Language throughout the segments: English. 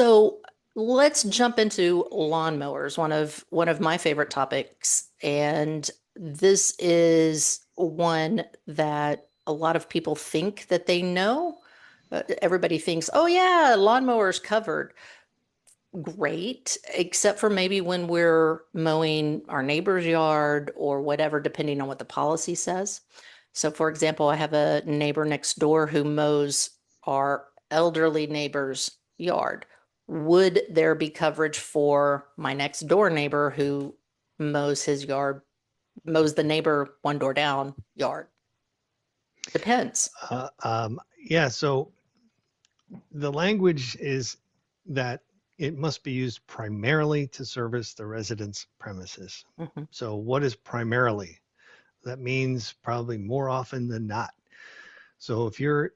So let's jump into lawnmowers, one of my favorite topics. And this is one that a lot of people think that they know. Everybody thinks, oh yeah, lawnmower's covered. Great, except for maybe when we're mowing our neighbor's yard or whatever, depending on what the policy says. So, for example, I have a neighbor next door who mows our elderly neighbor's yard. Would there be coverage for my next door neighbor who mows his yard, mows the neighbor one door down yard? Depends. Yeah, so the language is that it must be used primarily to service the resident's premises. Mhm. So, what is primarily? That means probably more often than not. So, if you're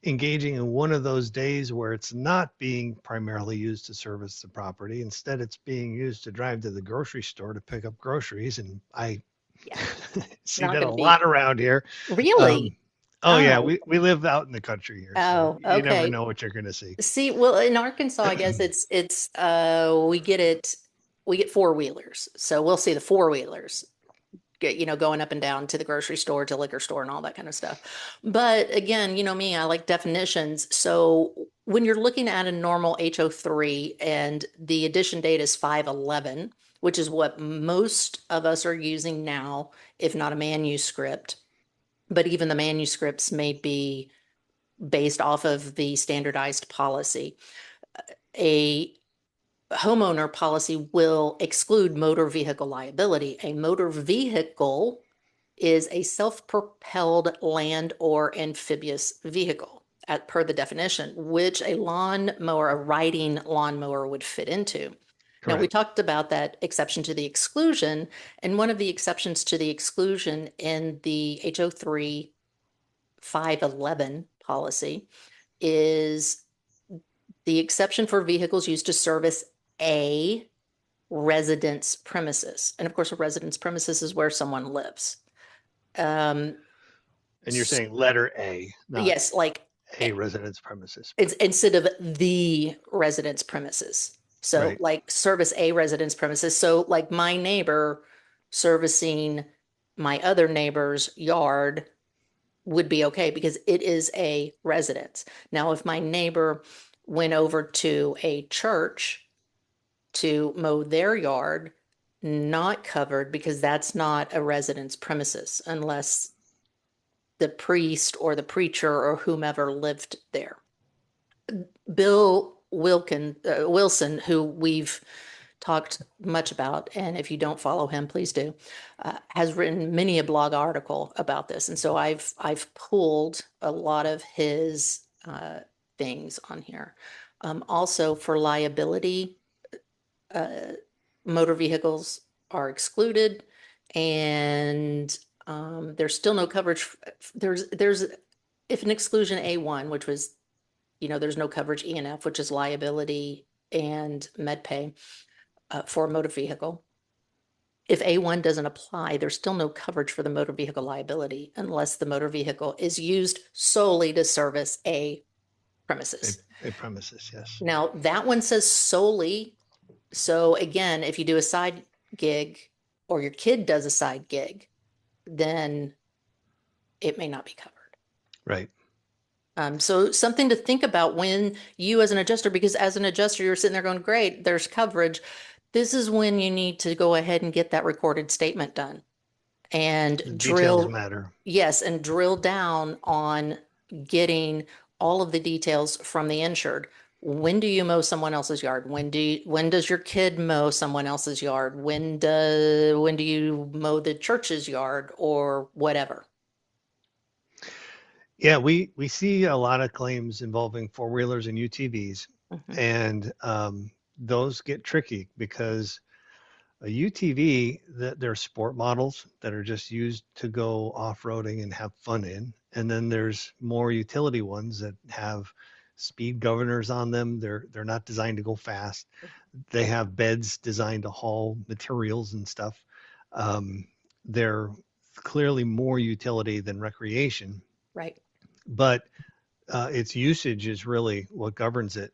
engaging in one of those days where it's not being primarily used to service the property, instead it's being used to drive to the grocery store to pick up groceries, and I Yeah, see not that a going to be lot around here. Um, really. oh yeah, Oh, we live out in the country here, so oh, you never okay. know what you're going to see. See, well, in Arkansas, I guess we get four-wheelers. So we'll see the four-wheelers going up and down to the grocery store, to liquor store and all that kind of stuff. But again, you know me, I like definitions. So when you're looking at a normal HO3 and the edition date is 511, which is what most of us are using now, if not a manuscript, but even the manuscripts may be based off of the standardized policy. A homeowner policy will exclude motor vehicle liability. A motor vehicle is a self-propelled land or amphibious vehicle, per the definition, which a lawnmower, a riding lawnmower, would fit into. Now, we Correct. talked about that exception to the exclusion, and one of the exceptions to the exclusion in the HO3 511 policy is the exception for vehicles used to service a residence premises. And of course, a residence premises is where someone lives. Um, And you're saying letter A, not yes, like a residence premises. it's instead of the residence premises. So Right. like service a residence premises. So like my neighbor servicing my other neighbor's yard would be okay because it is a residence. Now, if my neighbor went over to a church to mow their yard, not covered because that's not a residence premises unless the priest or the preacher or whomever lived there. Bill Wilson, who we've talked much about, and if you don't follow him, please do, has written many a blog article about this, and so I've pulled a lot of his things on here. Also, for liability, uh, motor vehicles are excluded, and there's still no coverage. There's if an exclusion A1, which was there's no coverage E and F, which is liability and med pay for a motor vehicle. If A1 doesn't apply, there's still no coverage for the motor vehicle liability unless the motor vehicle is used solely to service a A, premises. a premises, yes. Now, that one says solely. So again, if you do a side gig or your kid does a side gig, then it may not be covered. Right. So something to think about when you as an adjuster, because as an adjuster, you're sitting there going, great, there's coverage. This is when you need to go ahead and get that recorded statement done and The details drill, matter. yes, and drill down on getting all of the details from the insured. When do you mow someone else's yard? When does your kid mow someone else's yard? When do you mow the church's yard or whatever? Yeah, we see a lot of claims involving four wheelers and UTVs, Mhm. and those get tricky because a UTV, they're sport models that are just used to go off-roading and have fun in. And then there's more utility ones that have speed governors on them. They're not designed to go fast. They have beds designed to haul materials and stuff. Um, they're clearly more utility than recreation, Right. but its usage is really what governs it.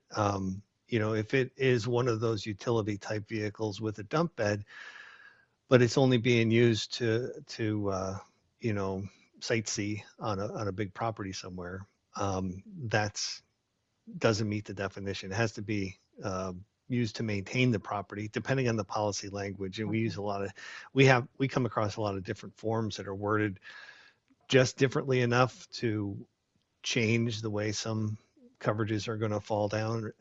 if it is one of those utility type vehicles with a dump bed, but it's only being used to you know, sightsee on a big property somewhere, that's doesn't meet the definition. It has to be used to maintain the property, depending on the policy language. And we use Mhm. a lot of, we come across a lot of different forms that are worded just differently enough to change the way some coverages are going to fall down.